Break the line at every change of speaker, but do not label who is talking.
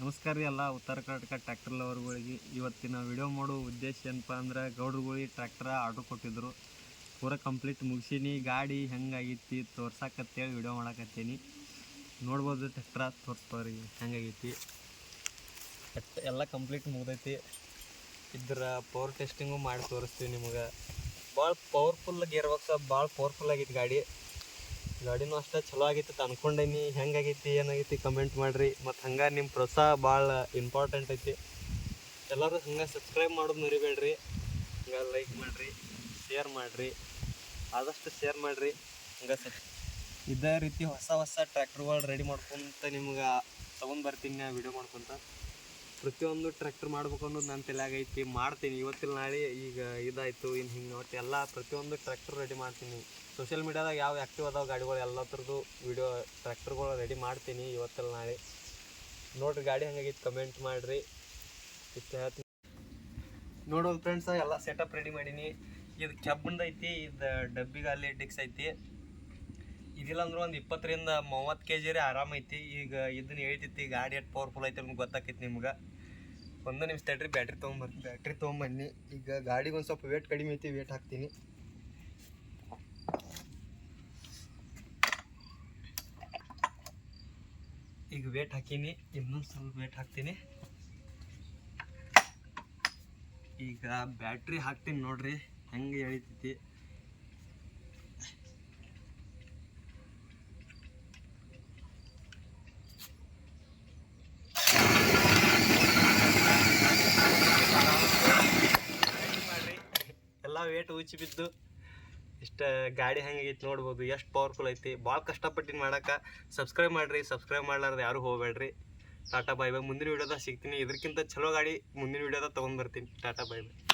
ನಮಸ್ಕಾರ ರೀ ಎಲ್ಲ ಉತ್ತರ ಕರ್ನಾಟಕ ಟ್ರ್ಯಾಕ್ಟರ್ ಲವರ್ಗಳಿಗೆ. ಇವತ್ತಿನ ವಿಡಿಯೋ ಮಾಡೋ ಉದ್ದೇಶ ಏನಪ್ಪ ಅಂದ್ರೆ ಗೌಡ್ರುಗಳಿಗೆ ಟ್ರ್ಯಾಕ್ಟರ್ ಆರ್ಡ್ರ್ ಕೊಟ್ಟಿದ್ರು. ಪೂರ ಕಂಪ್ಲೀಟ್ ಮುಗಿಸೀನಿ. ಗಾಡಿ ಹೆಂಗಾಗೈತಿ ತೋರ್ಸಕ್ಕಂತೇಳಿ ವಿಡಿಯೋ ಮಾಡಕತ್ತೀನಿ. ನೋಡ್ಬೋದು ಟ್ರ್ಯಾಕ್ಟರ್ ತೋರಿಸ್ತಾವ್ರಿ ಹೆಂಗಾಗೈತಿ. ಎಲ್ಲ ಕಂಪ್ಲೀಟ್ ಮುಗ್ದೈತಿ. ಇದ್ರ ಪವರ್ ಟೆಸ್ಟಿಂಗು ಮಾಡಿ ತೋರಿಸ್ತೀವಿ ನಿಮಗೆ. ಭಾಳ ಪವರ್ಫುಲ್ ಗೇರ್ ಬಾಕ್ಸ್, ಭಾಳ ಪವರ್ಫುಲ್ ಆಗೈತಿ ಗಾಡಿನೂ ಅಷ್ಟೇ ಚಲೋ ಆಗೈತಿ ಅಂತ ಅನ್ಕೊಂಡೇನಿ. ಹೆಂಗಾಗೈತಿ ಏನಾಗೈತಿ ಕಮೆಂಟ್ ಮಾಡಿರಿ. ಮತ್ತು ಹಂಗೆ ನಿಮ್ಮ ಪ್ರೋತ್ಸಾಹ ಭಾಳ ಇಂಪಾರ್ಟೆಂಟ್ ಐತಿ. ಎಲ್ಲರೂ ಹಂಗೆ ಸಬ್ಸ್ಕ್ರೈಬ್ ಮಾಡೋದು ಮರಿಬೇಡ್ರಿ. ಹಂಗೆ ಲೈಕ್ ಮಾಡಿರಿ, ಶೇರ್ ಮಾಡಿರಿ, ಆದಷ್ಟು ಶೇರ್ ಮಾಡಿರಿ. ಹಂಗೆ ಇದೇ ರೀತಿ ಹೊಸ ಟ್ರ್ಯಾಕ್ಟರ್ಗಳು ರೆಡಿ ಮಾಡ್ಕೊಂತ ನಿಮ್ಗೆ ತೊಗೊಂಡ್ಬರ್ತೀನಿ ನಾ ವಿಡಿಯೋ ಮಾಡ್ಕೊತ. ಪ್ರತಿಯೊಂದು ಟ್ರ್ಯಾಕ್ಟರ್ ಮಾಡ್ಬೇಕು ಅನ್ನೋದು ನನ್ನ ತಲೆಯಾಗೈತಿ. ಮಾಡ್ತೀನಿ ಇವತ್ತಿನ ನಾಳೆ. ಈಗ ಇದಾಯಿತು ಇನ್ನು ಹಿಂಗೆ ಒಟ್ಟು ಎಲ್ಲ ಪ್ರತಿಯೊಂದು ಟ್ರ್ಯಾಕ್ಟರ್ ರೆಡಿ ಮಾಡ್ತೀನಿ. ಸೋಷಿಯಲ್ ಮೀಡ್ಯಾದಾಗ ಯಾವ ಆ್ಯಕ್ಟಿವ್ ಅದಾವೆ ಗಾಡಿಗಳು ಎಲ್ಲ ಥರದ್ದು ವಿಡಿಯೋ ಟ್ರ್ಯಾಕ್ಟರ್ಗಳು ರೆಡಿ ಮಾಡ್ತೀನಿ ಇವತ್ತಲ್ಲಿ ನಾಳೆ. ನೋಡಿರಿ ಗಾಡಿ ಹೆಂಗಾಗೈತಿ ಕಮೆಂಟ್ ಮಾಡಿರಿ. ಇಷ್ಟ ಹೇಳ್ತೀನಿ. ನೋಡೋದು ಫ್ರೆಂಡ್ಸ, ಎಲ್ಲ ಸೆಟಪ್ ರೆಡಿ ಮಾಡೀನಿ. ಇದು ಕೆಬ್ಬಂದು ಐತಿ, ಇದು ಡಬ್ಬಿಗೆ ಅಲ್ಲಿ ಡಿಕ್ಸ್ ಐತಿ. ಇದಿಲ್ಲ ಅಂದ್ರೆ ಒಂದು 20 to 30 kg ರೀ ಆರಾಮೈತಿ. ಈಗ ಇದನ್ನ ಹೇಳ್ತೈತಿ ಗಾಡಿ ಎಷ್ಟು ಪವರ್ಫುಲ್ ಐತಿ ನಮ್ಗೆ ಗೊತ್ತಾಕೈತಿ ನಿಮ್ಗೆ. ಒಂದು ನಿಮಿಷ ತಡ್ರಿ, ಬ್ಯಾಟ್ರಿ ತೊಗೊಂಬನ್ನಿ. ಈಗ ಗಾಡಿಗೆ ಒಂದು ಸ್ವಲ್ಪ ವೇಟ್ ಕಡಿಮೆ ಐತಿ, ವೇಟ್ ಹಾಕ್ತೀನಿ. ಈಗ ವೇಟ್ ಹಾಕೀನಿ, ಇನ್ನೊಂದು ಸ್ವಲ್ಪ ವೇಟ್ ಹಾಕ್ತೀನಿ. ಈಗ ಬ್ಯಾಟ್ರಿ ಹಾಕ್ತೀನಿ ನೋಡ್ರಿ ಹೆಂಗೆ ಎಳಿತೈತಿ. ಎಲ್ಲ ವೇಟ್ ಉಚ್ಚಿ ಬಿದ್ದು ಇಷ್ಟು ಗಾಡಿ ಹೆಂಗೈತಿ ನೋಡ್ಬೋದು. ಎಷ್ಟು ಪವರ್ಫುಲ್ ಐತಿ. ಭಾಳ ಕಷ್ಟಪಟ್ಟಿನಿ ಮಾಡೋಕೆ. ಸಬ್ಸ್ಕ್ರೈಬ್ ಮಾಡಿರಿ. ಸಬ್ಸ್ಕ್ರೈಬ್ ಮಾಡ್ಲಾರ್ದು ಯಾರು ಹೋಗಬೇಡ್ರಿ. Tata bye bye. ಮುಂದಿನ ವೀಡಿಯೋದಾಗ ಸಿಗ್ತೀನಿ. ಇದಕ್ಕಿಂತ ಚಲೋ ಗಾಡಿ ಮುಂದಿನ ವೀಡಿಯೋದಾಗ ತೊಗೊಂಡ್ಬರ್ತೀನಿ. Tata bye by.